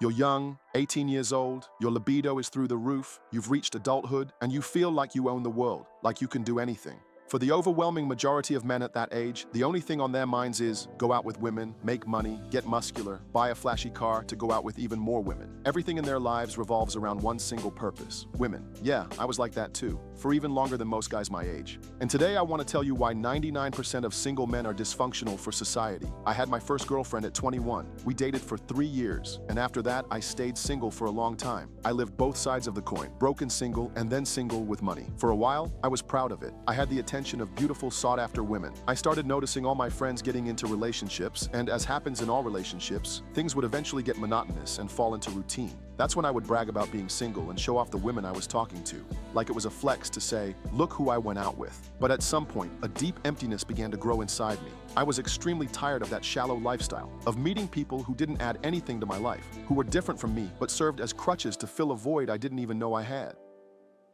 You're young, 18 years old, your libido is through the roof, you've reached adulthood, and you feel like you own the world, like you can do anything. For the overwhelming majority of men at that age, the only thing on their minds is go out with women, make money, get muscular, buy a flashy car to go out with even more women. Everything in their lives revolves around one single purpose: women. Yeah, I was like that too, for even longer than most guys my age. And today I want to tell you why 99% of single men are dysfunctional for society. I had my first girlfriend at 21. We dated for 3 years, and after that I stayed single for a long time. I lived both sides of the coin, broken single and then single with money. For a while, I was proud of it. I had the attention of beautiful, sought-after women. I started noticing all my friends getting into relationships, and as happens in all relationships, things would eventually get monotonous and fall into routine. That's when I would brag about being single and show off the women I was talking to, like it was a flex to say, look who I went out with. But at some point, a deep emptiness began to grow inside me. I was extremely tired of that shallow lifestyle, of meeting people who didn't add anything to my life, who were different from me but served as crutches to fill a void I didn't even know I had.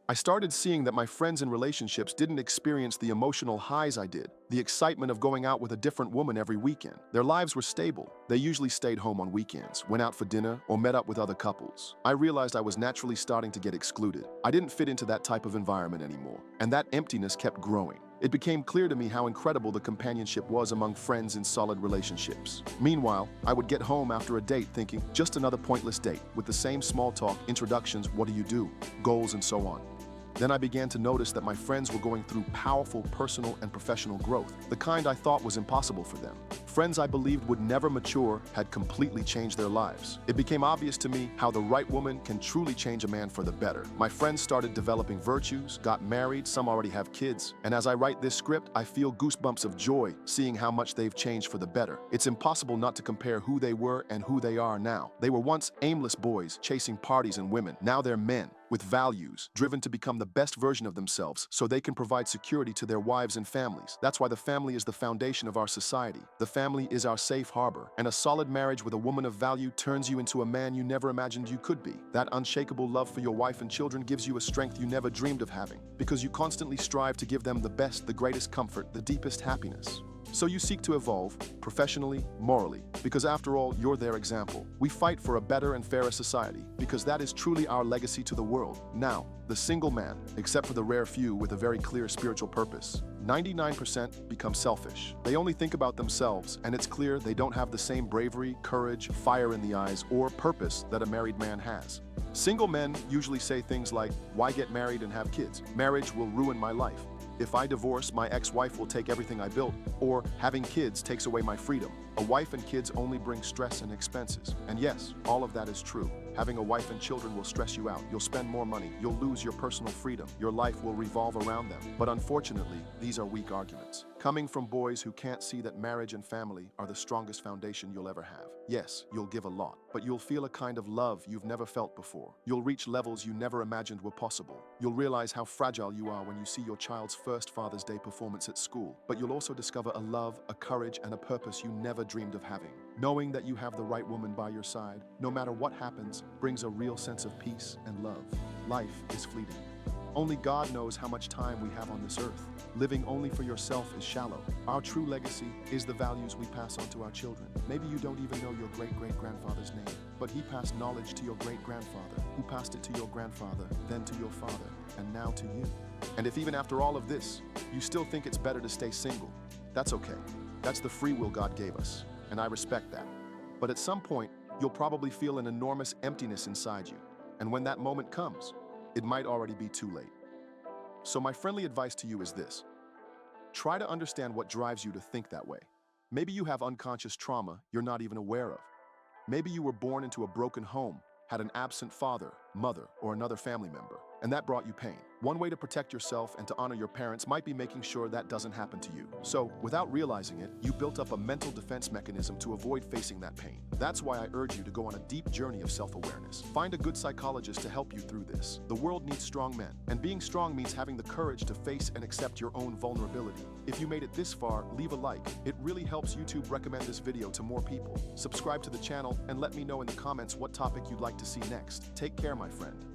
I started seeing that my friends in relationships didn't experience the emotional highs I did, the excitement of going out with a different woman every weekend. Their lives were stable. They usually stayed home on weekends, went out for dinner, or met up with other couples. I realized I was naturally starting to get excluded. I didn't fit into that type of environment anymore, and that emptiness kept growing. It became clear to me how incredible the companionship was among friends in solid relationships. Meanwhile, I would get home after a date thinking, just another pointless date, with the same small talk, introductions, what do you do, goals, and so on. Then I began to notice that my friends were going through powerful personal and professional growth, the kind I thought was impossible for them. Friends I believed would never mature had completely changed their lives. It became obvious to me how the right woman can truly change a man for the better. My friends started developing virtues, got married, some already have kids, and as I write this script, I feel goosebumps of joy seeing how much they've changed for the better. It's impossible not to compare who they were and who they are now. They were once aimless boys chasing parties and women. Now they're men with values, driven to become the best version of themselves so they can provide security to their wives and families. That's why the family is the foundation of our society. The family is our safe harbor, and a solid marriage with a woman of value turns you into a man you never imagined you could be. That unshakable love for your wife and children gives you a strength you never dreamed of having, because you constantly strive to give them the best, the greatest comfort, the deepest happiness. So you seek to evolve, professionally, morally, because after all, you're their example. We fight for a better and fairer society, because that is truly our legacy to the world. Now, the single man, except for the rare few with a very clear spiritual purpose, 99% become selfish. They only think about themselves, and it's clear they don't have the same bravery, courage, fire in the eyes, or purpose that a married man has. Single men usually say things like, why get married and have kids? Marriage will ruin my life. If I divorce, my ex-wife will take everything I built, or having kids takes away my freedom. A wife and kids only bring stress and expenses. And yes, all of that is true. Having a wife and children will stress you out. You'll spend more money. You'll lose your personal freedom. Your life will revolve around them. But unfortunately, these are weak arguments, coming from boys who can't see that marriage and family are the strongest foundation you'll ever have. Yes, you'll give a lot, but you'll feel a kind of love you've never felt before. You'll reach levels you never imagined were possible. You'll realize how fragile you are when you see your child's first Father's Day performance at school. But you'll also discover a love, a courage, and a purpose you never dreamed of having. Knowing that you have the right woman by your side, no matter what happens, brings a real sense of peace and love. Life is fleeting. Only God knows how much time we have on this earth. Living only for yourself is shallow. Our true legacy is the values we pass on to our children. Maybe you don't even know your great-great-grandfather's name, but he passed knowledge to your great-grandfather, who passed it to your grandfather, then to your father, and now to you. And if even after all of this, you still think it's better to stay single, that's okay. That's the free will God gave us, and I respect that. But at some point, you'll probably feel an enormous emptiness inside you. And when that moment comes, it might already be too late. So my friendly advice to you is this. Try to understand what drives you to think that way. Maybe you have unconscious trauma you're not even aware of. Maybe you were born into a broken home, had an absent father, mother, or another family member, and that brought you pain. One way to protect yourself and to honor your parents might be making sure that doesn't happen to you. So, without realizing it, you built up a mental defense mechanism to avoid facing that pain. That's why I urge you to go on a deep journey of self-awareness. Find a good psychologist to help you through this. The world needs strong men, and being strong means having the courage to face and accept your own vulnerability. If you made it this far, leave a like. It really helps YouTube recommend this video to more people. Subscribe to the channel and let me know in the comments what topic you'd like to see next. Take care, my friend.